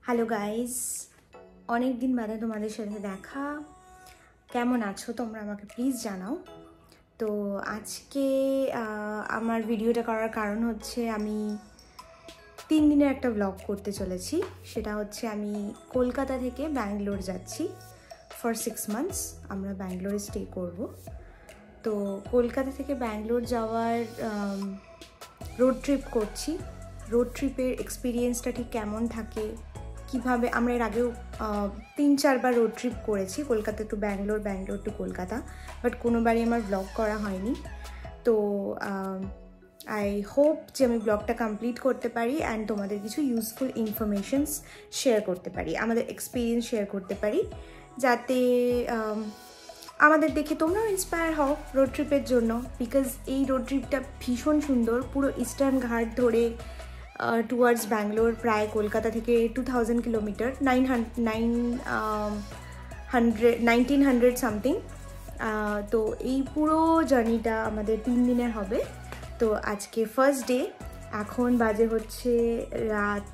Hello guys, অনেক দিন বাদে তোমাদের সাথে দেখা। কেমন আছো তোমরা আমাকে প্লিজ জানাও। তো আজকে আমার ভিডিওটা করার কারণ হচ্ছে আমি 3 দিনের একটা ব্লগ করতে চলেছি। সেটা হচ্ছে আমি কলকাতা থেকে ব্যাঙ্গালোর যাচ্ছি ফর 6 মান্থস। আমরা ব্যাঙ্গালোরে স্টে করব। তো কলকাতা থেকে ব্যাঙ্গালোর যাওয়ার রোড ট্রিপ করছি। রোড ট্রিপের এক্সপিরিয়েন্সটা ঠিক কেমন থাকে, কীভাবে আমরা এর আগেও 3-4 বার রোড ট্রিপ করেছি, Kolkata to Bangalore, Bangalore to Kolkata, but কোনোবারই আমার ব্লগ করা হয়নি। তো আই হোপ যে আমি ব্লগটা কমপ্লিট করতে পারি অ্যান্ড তোমাদের কিছু ইউজফুল ইনফরমেশনস শেয়ার করতে পারি, আমাদের এক্সপিরিয়েন্স শেয়ার করতে পারি, যাতে আমাদের দেখে তোমরাও ইন্সপায়ার হও রোড ট্রিপের জন্য। বিকজ এই রোড ট্রিপটা ভীষণ সুন্দর, পুরো ইস্টার্ন ঘাট ধরে টুয়ার্ডস ব্যাঙ্গালোর, প্রায় কলকাতা থেকে 2000 কিলোমিটার, 1900 সামথিং। তো এই পুরো জার্নিটা আমাদের 3 দিনের হবে। তো আজকে ফার্স্ট ডে, এখন বাজে হচ্ছে রাত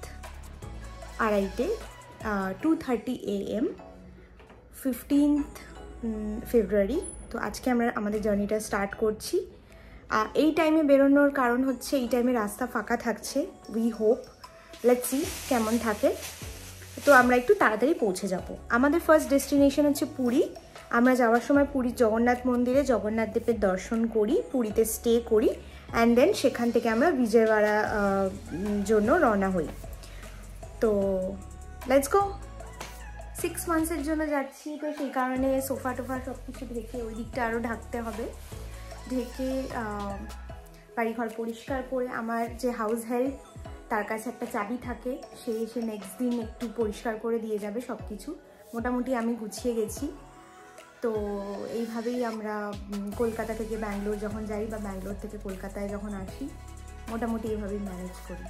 2:30, 2:30 AM, 15th ফেব্রুয়ারি। তো আজকে আমরা আমাদের জার্নিটা স্টার্ট করছি। এই টাইমে বেরোনোর কারণ হচ্ছে এই টাইমে রাস্তা ফাঁকা থাকছে। উই হোপ, লেটস সি কেমন থাকে। তো আমরা একটু তাড়াতাড়ি পৌঁছে যাব। আমাদের ফার্স্ট ডেস্টিনেশন হচ্ছে পুরী। আমরা যাওয়ার সময় পুরীর জগন্নাথ মন্দিরে জগন্নাথ দেবের দর্শন করি, পুরীতে স্টে করি, অ্যান্ড দেন সেখান থেকে আমরা বিজয়ওয়াড়া জন্য রওনা হই। তো লেটস গো। 6 মান্থসের জন্য যাচ্ছি, তো সেই কারণে সোফা টোফা সব কিছু ঢেকে ওই দিকটা আরও ঢাকতে হবে। ঢেকে বাড়িঘর পরিষ্কার করে, আমার যে হাউস হেল্প তার কাছে একটা চাবি থাকে, সে এসে নেক্সট দিন একটু পরিষ্কার করে দিয়ে যাবে সব কিছু। মোটামুটি আমি গুছিয়ে গেছি। তো এইভাবেই আমরা কলকাতা থেকে ব্যাঙ্গালোর যখন যাই বা ব্যাঙ্গালোর থেকে কলকাতায় যখন আসি, মোটামুটি এইভাবেই ম্যানেজ করি।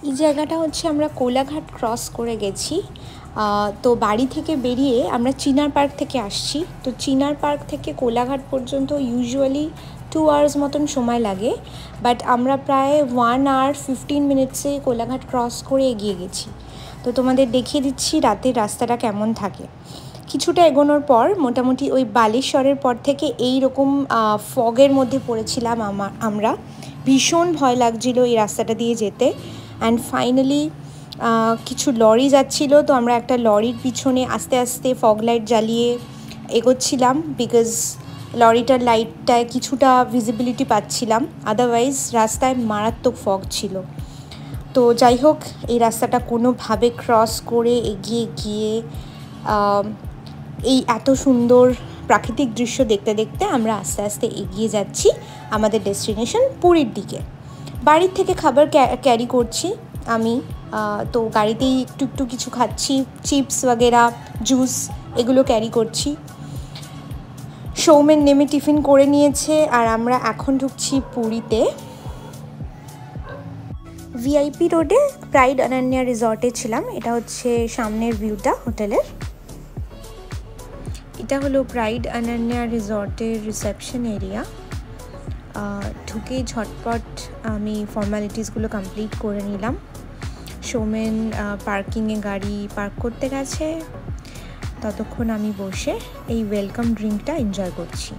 এই জায়গাটা হচ্ছে আমরা কোলাঘাট ক্রস করে গেছি। তো বাড়ি থেকে বেরিয়ে আমরা চিনার পার্ক থেকে আসছি। তো চিনার পার্ক থেকে কোলাঘাট পর্যন্ত ইউজুয়ালি 2 আওয়ার্স মতন সময় লাগে, বাট আমরা প্রায় 1 hour 15 minutesে কোলাঘাট ক্রস করে এগিয়ে গেছি। তো তোমাদের দেখিয়ে দিচ্ছি রাতের রাস্তাটা কেমন থাকে। কিছুটা এগোনোর পর মোটামুটি ওই বালেশ্বরের পর থেকে এই রকম ফগের মধ্যে পড়েছিলাম আমরা। ভীষণ ভয় লাগছিল এই রাস্তাটা দিয়ে যেতে। অ্যান্ড ফাইনালি কিছু লরি যাচ্ছিল, তো আমরা একটা লরির পিছনে আস্তে আস্তে ফগ লাইট জ্বালিয়ে এগোচ্ছিলাম, বিকজ লরিটার লাইটটায় কিছুটা ভিজিবিলিটি পাচ্ছিলাম, আদারওয়াইজ রাস্তায় মারাত্মক ফগ ছিল। তো যাই হোক, এই রাস্তাটা কোনোভাবে ক্রস করে এগিয়ে গিয়ে এই এত সুন্দর প্রাকৃতিক দৃশ্য দেখতে দেখতে আমরা আস্তে আস্তে এগিয়ে যাচ্ছি আমাদের ডেস্টিনেশন পুরীর দিকে। বাড়ির থেকে খাবার ক্যারি করছি আমি, তো গাড়িতেই একটু একটু কিছু খাচ্ছি, চিপস वगैरह, জুস এগুলো ক্যারি করছি। সৌমেন নেমে টিফিন করে নিয়েছে আর আমরা এখন ঢুকছি পুরীতে। ভিআইপি রোডে প্রাইড অনন্যা রিসর্টে ছিলাম। এটা হচ্ছে সামনের ভিউটা হোটেলের। এটা হলো প্রাইড অনন্যা রিসর্টের রিসেপশন এরিয়া। ঢুকেই ঝটপট আমি ফর্মালিটিসগুলো কমপ্লিট করে নিলাম। সৌমেন পার্কিংয়ে গাড়ি পার্ক করতে গেছে, ততক্ষণ আমি বসে এই ওয়েলকাম ড্রিঙ্কটা এনজয় করছি।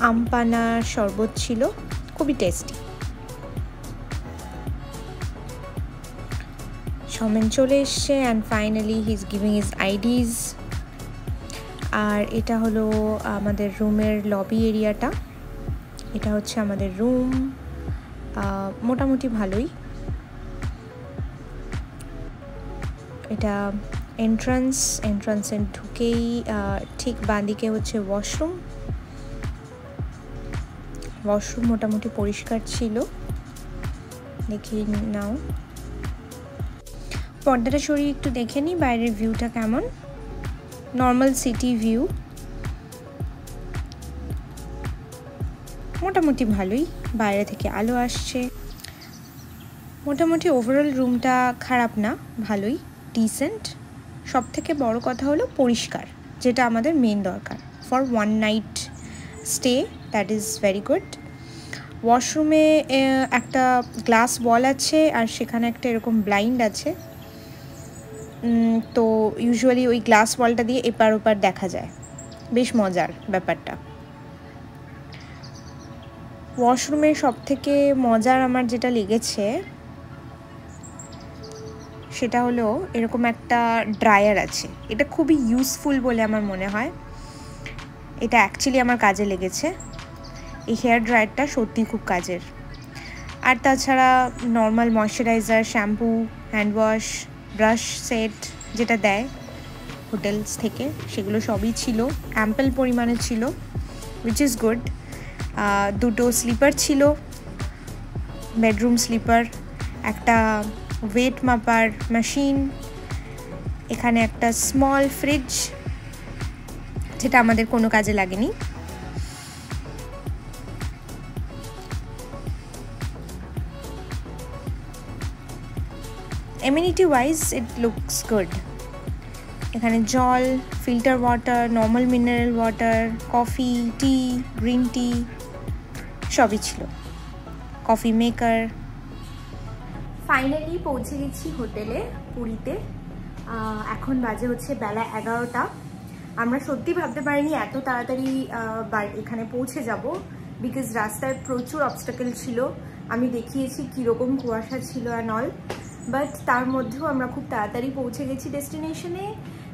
আমপানার শরবত ছিল, খুবই টেস্টি। সৌমেন চলে এসছে and finally he is giving his ideas. আর এটা হলো আমাদের রুমের লবি এরিয়াটা। এটা হচ্ছে আমাদের রুম, মোটামুটি ভালোই। এটা এন্ট্রান্সে ঢুকেই ঠিক বাঁদিকে হচ্ছে ওয়াশরুম মোটামুটি পরিষ্কার ছিল, দেখে নাও। পর্দাটা সরিয়ে একটু দেখে নিই বাইরের ভিউটা কেমন। নর্মাল সিটি ভিউ, মোটামুটি ভালোই, বাইরে থেকে আলো আসছে। মোটামুটি ওভারঅল রুমটা খারাপ না, ভালোই, ডিসেন্ট। সব থেকে বড় কথা হলো পরিষ্কার, যেটা আমাদের মেন দরকার for 1 night stay, that is very good. ওয়াশরুমে একটা গ্লাস ওয়াল আছে আর সেখানে একটা এরকম ব্লাইন্ড আছে, তো ইউজুয়ালি ওই গ্লাস ওয়ালটা দিয়ে এপার ওপার দেখা যায়, বেশ মজার ব্যাপারটা। ওয়াশরুমে সব থেকে মজার আমার যেটা লেগেছে সেটা হলো এরকম একটা ড্রায়ার আছে। এটা খুবই ইউজফুল বলে আমার মনে হয়, এটা অ্যাকচুয়ালি আমার কাজে লেগেছে। এই হেয়ার ড্রায়ারটা সত্যি খুব কাজের। আর তাছাড়া normal moisturiser, shampoo, hand wash, brush set যেটা দেয় হোটেলস থেকে, সেগুলো সবই ছিল, অ্যাম্পল পরিমাণে ছিল, উইচ ইজ গুড। দুটো স্লিপার ছিল, বেডরুম স্লিপার, একটা ওয়েট মাপার মেশিন, এখানে একটা স্মল ফ্রিজ যেটা আমাদের কোনো কাজে লাগেনি। Amenity wise it looks good. এখানে জল, filter water, normal mineral water, coffee, tea, green tea সবই ছিল, কফি মেকার। ফাইনালি পৌঁছে গেছি হোটেলে পুরীতে। এখন বাজে হচ্ছে বেলা 11টা। আমরা সত্যি ভাবতে পারিনি এত তাড়াতাড়ি এখানে পৌঁছে যাব, বিকজ রাস্তায় প্রচুর অবস্টাকেল ছিল। আমি দেখিয়েছি কীরকম কুয়াশা ছিল অ্যান্ড অল, বাট তার মধ্যেও আমরা খুব তাড়াতাড়ি পৌঁছে গেছি ডেস্টিনেশনে।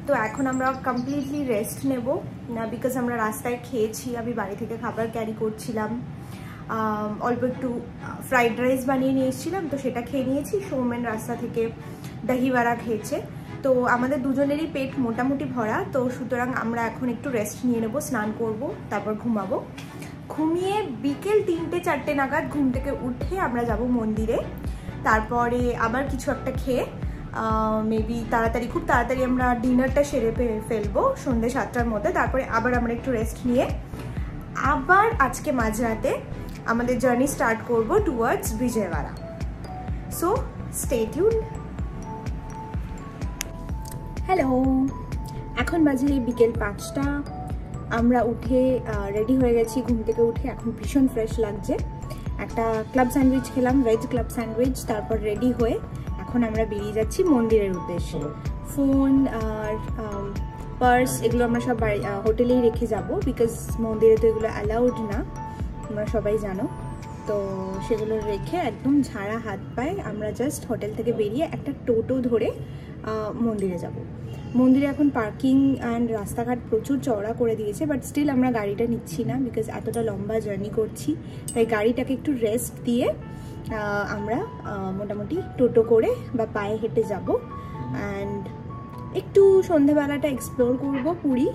তো এখন আমরা কমপ্লিটলি রেস্ট নেব না, বিকজ আমরা রাস্তায় খেয়েছি। আমি বাড়ি থেকে খাবার ক্যারি করছিলাম, অল্প একটু ফ্রাইড রাইস বানিয়ে নিয়ে এসেছিলাম, তো সেটা খেয়ে নিয়েছি। সৌমেন রাস্তা থেকে দহিবাড়া খেয়েছে। তো আমাদের দুজনেরই পেট মোটামুটি ভরা, তো সুতরাং আমরা এখন একটু রেস্ট নিয়ে নেবো, স্নান করব, তারপর ঘুমাবো। ঘুমিয়ে বিকেল 3-4 নাগাদ ঘুম থেকে উঠে আমরা যাব মন্দিরে। তারপরে আবার কিছু একটা খেয়ে মেবি খুব তাড়াতাড়ি আমরা ডিনারটা সেরে ফেলবো সন্ধ্যে 7টার মধ্যে। তারপরে আবার আমরা একটু রেস্ট নিয়ে আবার আজকে মাঝরাতে আমাদের জার্নি স্টার্ট করব towards Vijayawada. So stay tuned. Hello, এখন বাজে বিকেল 5টা। আমরা উঠে রেডি হয়ে গেছি ঘুম থেকে উঠে। এখন ভীষণ ফ্রেশ লাগছে। একটা ক্লাব স্যান্ডউইচ খেলাম, ভেজ ক্লাব স্যান্ডউইচ। তারপর রেডি হয়ে এখন আমরা বেরিয়ে যাচ্ছি মন্দিরের উদ্দেশ্যে। ফোন আর পার্স এগুলো আমরা সব হোটেলেই রেখে যাব, বিকজ মন্দিরে তো এগুলো অ্যালাউড না, তোমরা সবাই জানো। তো সেগুলো রেখে একদম ঝাড়া হাত পায়ে আমরা জাস্ট হোটেল থেকে বেরিয়ে একটা টোটো ধরে মন্দিরে যাব। মন্দিরে এখন পার্কিং অ্যান্ড রাস্তাঘাট প্রচুর চওড়া করে দিয়েছে, বাট স্টিল আমরা গাড়িটা নিচ্ছি না, বিকজ এতটা লম্বা জার্নি করছি। তাই গাড়িটাকে একটু রেস্ট দিয়ে আমরা মোটামুটি টোটো করে বা পায়ে হেঁটে যাব। অ্যান্ড একটু সন্ধেবেলাটা এক্সপ্লোর করব, পুরী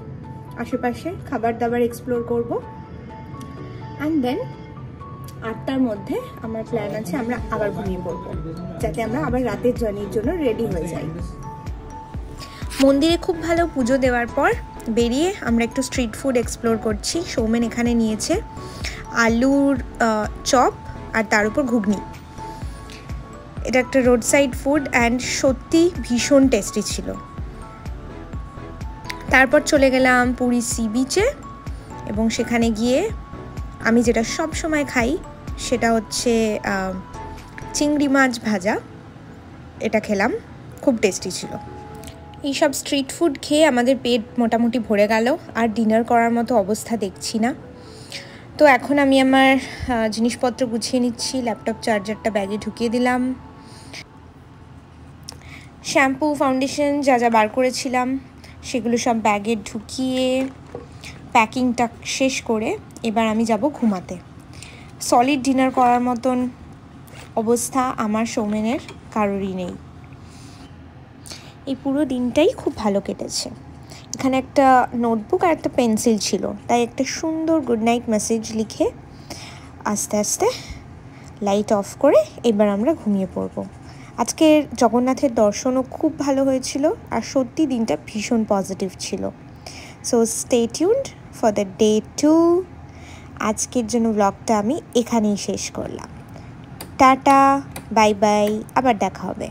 আশেপাশে খাবার দাবার এক্সপ্লোর করব। অ্যান্ড দেন 8টার মধ্যে আমার প্ল্যান আছে আমরা আবার ঘুমিয়ে পড়বো, যাতে আমরা আবার রাতের জার্নির জন্য রেডি হয়ে যাই। মন্দিরে খুব ভালো পুজো দেওয়ার পর বেরিয়ে আমরা একটু স্ট্রিট ফুড এক্সপ্লোর করছি। সৌমেন এখানে নিয়েছে আলুর চপ আর তার উপর ঘুগনি। এটা একটা রোড সাইড ফুড অ্যান্ড সত্যি ভীষণ টেস্টি ছিল। তারপর চলে গেলাম পুরী সি বিচে, এবং সেখানে গিয়ে আমি যেটা সব সময় খাই সেটা হচ্ছে চিংড়ি মাছ ভাজা। এটা খেলাম, খুব টেস্টি ছিল। এইসব স্ট্রিট ফুড খেয়ে আমাদের পেট মোটামুটি ভরে গেল, আর ডিনার করার মতো অবস্থা দেখছি না। তো এখন আমি আমার জিনিসপত্র গুছিয়ে নিচ্ছি। ল্যাপটপ চার্জারটা ব্যাগে ঢুকিয়ে দিলাম, শ্যাম্পু ফাউন্ডেশন যা যা বার করেছিলাম সেগুলো সব ব্যাগে ঢুকিয়ে প্যাকিংটা শেষ করে এবার আমি যাব ঘুমাতে। সলিড ডিনার করার মতন অবস্থা আমার সৌমেনের কারোরই নেই। এই পুরো দিনটাই খুব ভালো কেটেছে। এখানে একটা নোটবুক আর একটা পেন্সিল ছিল, তাই একটা সুন্দর গুড নাইট মেসেজ লিখে আস্তে আস্তে লাইট অফ করে এবার আমরা ঘুমিয়ে পড়ব। আজকের জগন্নাথের দর্শনও খুব ভালো হয়েছিল, আর সত্যি দিনটা ভীষণ পজিটিভ ছিল। So stay tuned for the day 2। আজকের জন্য ব্লগটা আমি এখানেই শেষ করলাম। টাটা, বাই বাই, আবার দেখা হবে।